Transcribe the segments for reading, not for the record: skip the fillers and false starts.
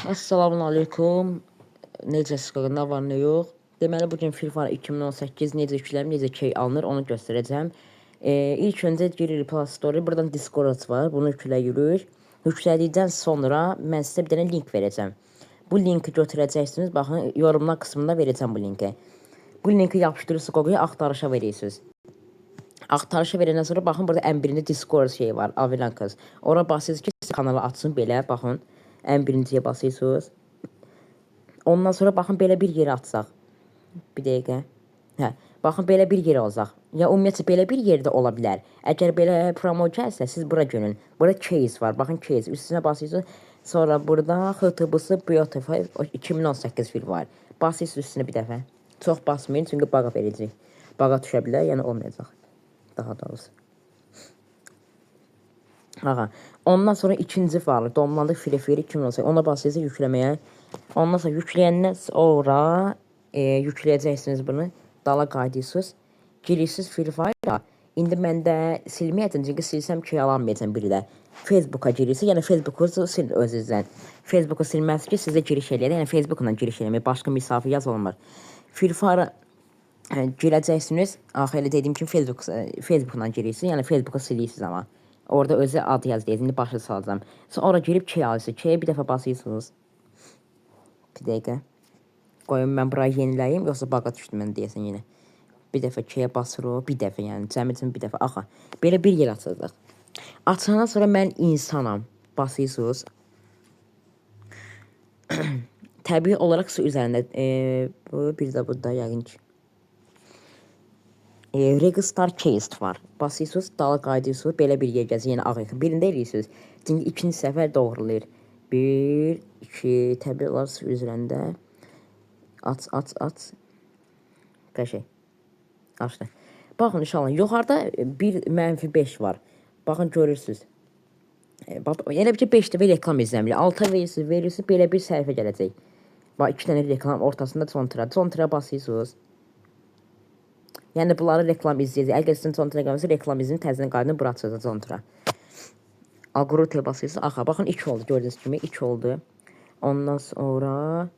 Assalamu alaikum. Necəsiz qaqa, nə var, nə yox? Deməli, bugün FIFA 2018 necə yüklənir, necə key alınır, onu göstərəcəm. İlk öncə giririk Play Store, buradan Discord var, bunu yükləyirik. Yüklədikdən sonra mən sizə bir dənə link verəcəm. Bu linki götürəcəksiniz, baxın, yorumlar qismında verəcəm bu linki. Bu linki yapışdırırsınız Google'a, axtarışa verirsiniz. Axtarışa verəndən sonra baxın, burada ən birində Discord şeyi var, Avilankaz. Ora basırsınız ki, siz kanalı açsın belə, baxın. Ən birinciyə basırsınız. Ondan sonra baxın, belə bir yeri açsaq. Bir dəqiqə. Hə, baxın, belə bir yer olacaq. Ya ümumiyyətlə belə bir yerdə ola bilər. Əgər belə promo gəlsə, siz bura görün. Burada case var. Baxın, case. Üstünə basırsınız. Sonra burada XTB-sı Beautify 2018 fil var. Basırsınız üstünə bir dəfə. Çox basmayın, çünki bağa verəcək. Bağa düşə bilər, yəni olmayacaq. Daha doğrusu. Aha. Ondan sonra ikinci var. Domlandı Free 2018. Ona basırsınız yükləməyə. Ondan sonra yükləyəndən sonra yükləyəcəksiniz bunu. Dala qaydırsınız. Girirsiniz Free Fire-a. İndi məndə silməyəcəm, çünki silsəm ki, yalanmayacam biri də. Facebook'a girirsiniz, yəni Facebook'u sil özünüzdən. Facebook'u silməz ki, sizə giriş eləyər. Yəni Facebook'la giriş eləmək, başqa misafir yaz olmaz. Free Fire-a girəcəksiniz. Axı elə dediyim kimi Facebook'la girirsiniz, yəni Facebook'u silirsiniz amma. Orada özü adı yazılır. İndi başa salacağım. Sonra ora girib key alırsınız. Key'e bir dəfə basırsınız. Bir dəqiqə. Qoyun mən burayı yeniləyim, yoxsa baqa düşdüm mən deyəsən yenə. Bir dəfə key'e basırıq, bir dəfə yəni cəmiyyətin bir dəfə. Axa, belə bir yer açacaq. Açandan sonra mən insanam. Basırsınız. Təbii olaraq su üzərində bu bir də burada yəqin ki. Registar case var. Basırsınız, dala qaydırsınız, belə bir yer gəzir, yəni ağ ekran. Birində eləyirsiniz. Çünki ikinci səfər doğrulayır. 1, 2, təbii olaraq su üzərində. Aç. Qəşəng. Açdı. Baxın inşallah. Yuxarıda bir -5 var. Baxın görürsünüz. Elə bir ki 5 dəfə reklam izləmir. Alta verirsiniz, belə bir səhifə gələcək. Bax 2 dənə reklam ortasında Contra basırsınız. Yəni bunları reklam izləyəcək. Əgər sizin Contra gəlməsə reklam izləyin, təzədən qaydını bura açacaq Contra. Algoritmə basırsınız. Axa, baxın 2 oldu gördüyünüz kimi 2 oldu. Ondan sonra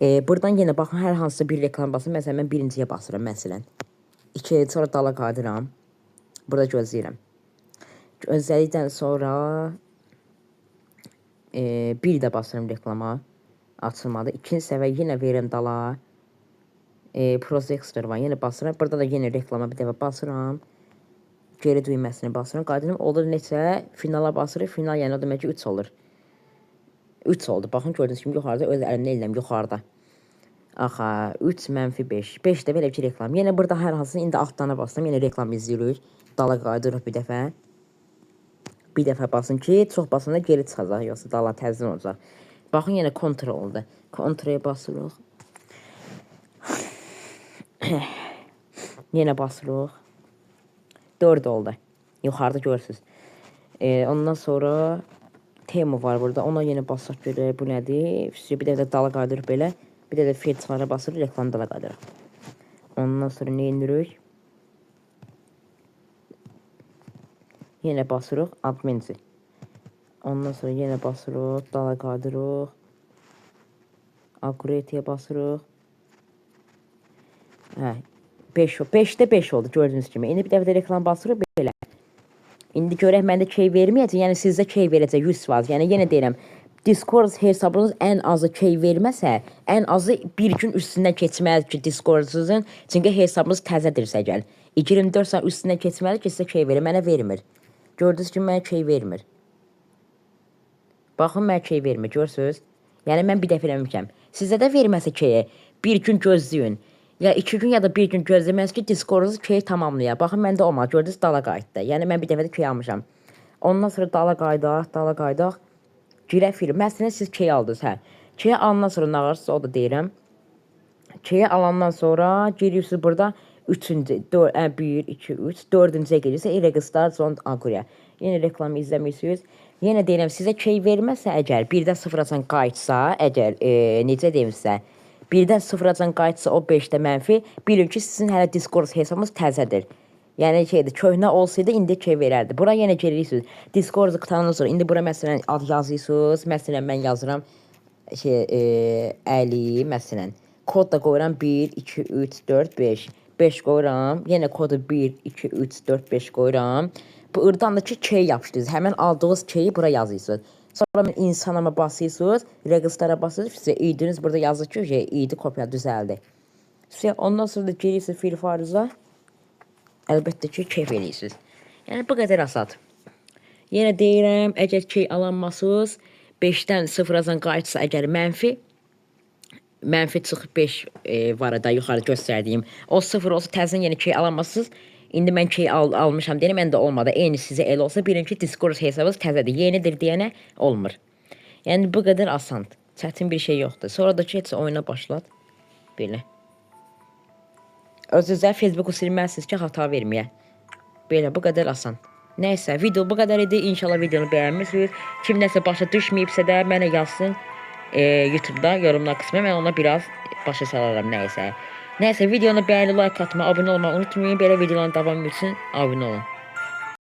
buradan yenə baxın, hər hansısa bir reklam basın. Məsələn, mən birinciyə basıram, məsələn. 2-yə sonra dala qaydıram. Burada gözləyirəm. Gözlədikdən sonra bir də basıram reklama. Açılmadı. İkinci səvə yenə verirəm dala. Projector var, yenə basıram. Burada da yenə reklama bir dəfə basıram. Geri düyməsini basıram. Qaydınım olur neçə? Finala basırıq. Final yəni o demək ki 3 olur. 3 oldu. Baxın gördüyünüz kimi yuxarıda öz əlimdə eləyəm yuxarıda. Axa 3 -5. 5 də belə bir reklam. Yenə burada hər hansı indi altlarına basdım. Yenə reklam izləyirik. Dala qaydırıq bir dəfə. Bir dəfə basın ki, çox basanda geri çıxacaq, yoxsa dala təzmin olacaq. Baxın yenə kontrol oldu. Kontroya basırıq. Yenə basırıq. 4 oldu. Yuxarıda görürsünüz. Ondan sonra Temu var burada. Ona yenə basaq görək bu nədir. Bir dəfə dala qaydırıq belə. Bir də fiyat çıxara basırıq, reklam dala qaydırıq. Ondan sonra nə indirik? Yenə basırıq adminci. Ondan sonra yenə basırıq, dala qaydırıq. Algoritmiyə basırıq. Hə, 5'də 5 oldu gördüyünüz kimi. İndi bir dəfə də reklam basırıq belə. İndi görək məndə key verməyəcək, yəni sizdə key verəcək 100%. Yəni yenə deyirəm, Discord hesabınız ən azı key verməsə, ən azı bir gün üstündən keçməlidir ki, Discord-unuzun, çünki hesabınız təzədirsə gəl. 24 saat üstündən keçməlidir ki, sizə key verir, mənə vermir. Gördünüz ki, mənə key vermir. Baxın, mənə key vermir, görürsünüz? Yəni mən bir dəfə eləmişəm. Sizə də verməsə keyi, bir gün gözləyin. Ya 2 gün ya da bir gün gözləməz ki, Discord-unuz key tamamlayır. Baxın, məndə olmaz, gördünüz, dala qayıtdı. Yəni mən bir dəfə də key almışam. Ondan sonra dala qaydaq. Girə film. Məsələn, siz key aldınız, hə. Key alandan sonra nə varsa, o da deyirəm. Key alandan sonra girirsiniz burada 3-cü, 1, 2, 3, 4-cüyə girirsiniz. Registar Zone Aguriya. Yenə reklamı izləmirsiniz. Yenə deyirəm, sizə key verməsə əgər, 1-dən 0-acan qayıtsa, əgər, necə deyim sizə, 1-dən 0-acan qayıtsa o 5-də mənfi, bilin ki, sizin hələ Discord hesabınız təzədir. Yəni şeydir, köhnə olsaydı indi şey verərdi. Bura yenə girirsiniz. Discord qutandan sonra indi bura məsələn ad yazırsınız. Məsələn mən yazıram şey Əli məsələn. Kod da qoyuram 1 2 3 4 5. 5 qoyuram. Yenə kodu 1 2 3 4 5 qoyuram. Bu ırdandakı key yapışdınız. Həmin aldığınız keyi bura yazırsınız. Sonra mən insanama basırsınız, registrara basırsınız. Sizə idiniz burada yazır ki, idi kopya düzəldi. Sizə ondan sonra da girirsiniz Free Fire'ınıza. Əlbəttə ki, keyf eləyirsiniz. Yəni bu qədər asan. Yenə deyirəm, əgər key alanmasınız, 5-dən 0-a qayıtsa əgər mənfi çıxıb 5 var da yuxarı göstərdiyim. O 0 olsa təzədən yenə key alanmasınız. İndi mən key almışam deyirəm, məndə olmadı. Eyni sizə elə olsa bilin ki, Discord hesabınız təzədir. Yenidir deyənə olmur. Yəni bu qədər asan. Çətin bir şey yoxdur. Sonra da ki, heç oyuna başlat. Belə. Özünüzə Facebook'u silməsiniz ki, hata verməyə. Belə, bu qədər asan. Nəysə, video bu qədər idi. İnşallah videonu bəyənmişsiniz. Kim nəsə başa düşməyibsə də mənə yazsın YouTube'da yorumlar qismə. Mən ona biraz başa salaram nəysə. Nəysə, videonu bəyənib, like atma, abunə olmağı unutmayın. Belə videoların davamı üçün abunə olun.